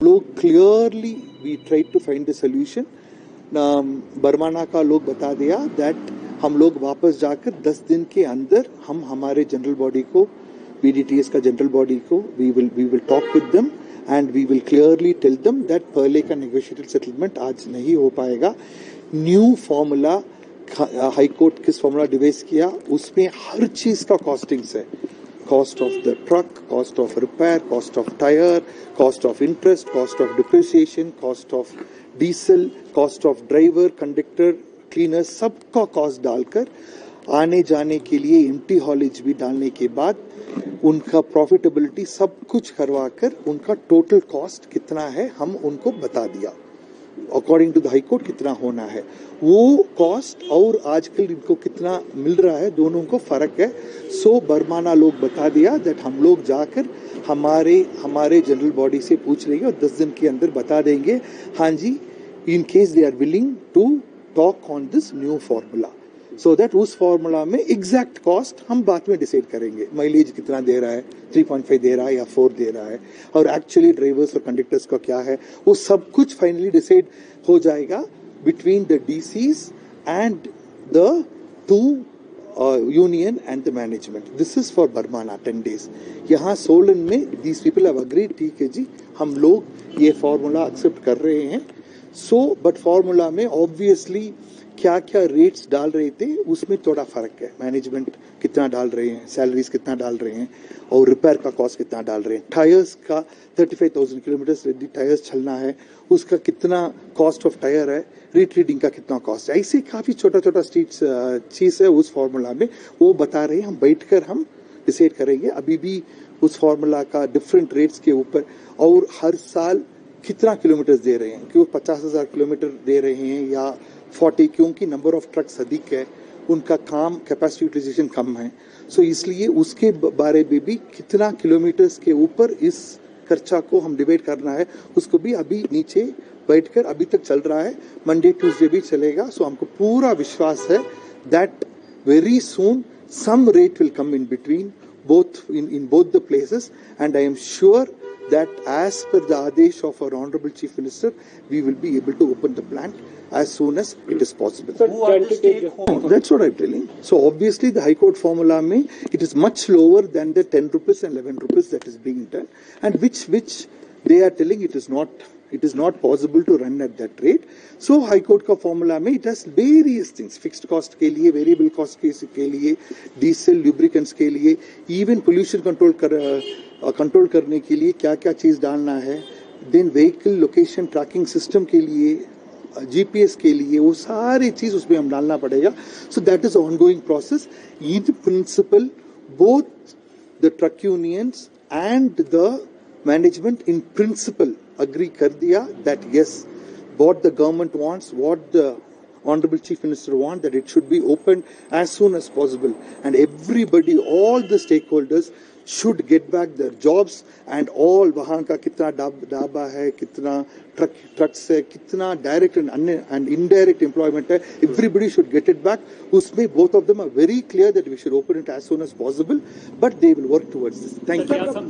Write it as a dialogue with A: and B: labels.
A: लोग clearly we try to find the solution. बरमाना का लोग बता दिया दैट हम लोग वापस जाकर 10 दिन के अंदर हम हमारे जनरल बॉडी को, BDTS का जनरल बॉडी को we will talk with them and we will clearly tell them that पहले का नेगोशिएटेड सेटलमेंट आज नहीं हो पाएगा। न्यू फॉर्मूला हाई कोर्ट किस फॉर्मूला डिवाइस किया उसमें हर चीज का कॉस्टिंग्स है। Cost of the truck, cost of repair, cost of tire, cost of interest, cost of depreciation, cost of diesel, cost of driver, conductor, cleaner, सबका cost डालकर आने जाने के लिए एम्प्टी हॉलेज भी डालने के बाद उनका प्रॉफिटेबिलिटी सब कुछ करवाकर उनका टोटल कॉस्ट कितना है हम उनको बता दिया। According to the high court कितना होना है वो कॉस्ट और आजकल इनको कितना मिल रहा है दोनों को फर्क है। सो बरमाना लोग बता दिया दैट हम लोग जाकर हमारे जनरल बॉडी से पूछ लेंगे और 10 दिन के अंदर बता देंगे हाँ जी in case they are willing to talk on this new formula so that उस फॉर्मूला में एग्जैक्ट कॉस्ट हम बाद में डिसाइड करेंगे। माइलेज कितना दे रहा है, 3.5 दे रहा है या 4 दे रहा है और एक्चुअली ड्राइवर्स और कंडक्टर्स का क्या है वो सब कुछ फाइनली डिसाइड हो जाएगा between the DCs and the two union and the management. This is for बरमाना 10 days। यहाँ सोलन में दीज पीपल हैव अग्रीड, ठीक है जी हम लोग ये फॉर्मूला एक्सेप्ट कर रहे हैं। सो बट फॉर्मूला में ऑब्वियसली क्या क्या रेट्स डाल रहे थे उसमें थोड़ा फर्क है। मैनेजमेंट कितना डाल रहे हैं, सैलरीज कितना डाल रहे हैं और रिपेयर का कॉस्ट कितना डाल रहे हैं। टायर्स का 35,000 किलोमीटर यदि टायर्स चलना है उसका कितना कॉस्ट ऑफ टायर है, रीट्रीडिंग का कितना कॉस्ट है। ऐसे काफी छोटा छोटा चीज है उस फॉर्मूला में वो बता रहे हैं। हम बैठकर हम डिसाइड करेंगे। अभी भी उस फॉर्मूला का डिफरेंट रेट्स के ऊपर और हर साल कितना किलोमीटर दे रहे हैं, क्यों 50,000 किलोमीटर दे रहे हैं या 40, क्योंकि नंबर ऑफ ट्रक्स अधिक है उनका काम कैपेसिटी यूटिलाइजेशन कम है। सो इसलिए उसके बारे में भी कितना किलोमीटर्स के ऊपर इस खर्चा को हम डिवाइड करना है उसको भी अभी नीचे बैठकर अभी तक चल रहा है। मंडे ट्यूसडे भी चलेगा। सो हमको पूरा विश्वास है that very soon some rate will come in between both in both the places and I am sure that as per the Adesh of our Honorable Chief Minister we will be able to open the plant as soon as it is possible. That's what I'm telling. So obviously the High Court formula mein it is much lower than the 10 rupees and 11 rupees that is being done and which they are telling it is not possible to run at that rate. So High Court का formula में it has various things, fixed cost के लिए, variable cost के लिए, diesel lubricants के लिए, even pollution control करने के लिए क्या क्या चीज डालना है, then vehicle location tracking system के लिए, GPS के लिए, वो सारी चीज उसमें हम डालना पड़ेगा। So that is an ongoing process. In principle, both the truck unions and the management in principle agree कर दिया that yes, what the government wants, what the Honorable Chief Minister wants, that it should be opened as soon as possible and everybody, all the stakeholders should get back their jobs and all वहाँ का कितना डाबा है, कितना trucks है, कितना direct and indirect employment है, everybody should get it back. उसमें both of them are very clear that we should open it as soon as possible, but they will work towards this. Thank you.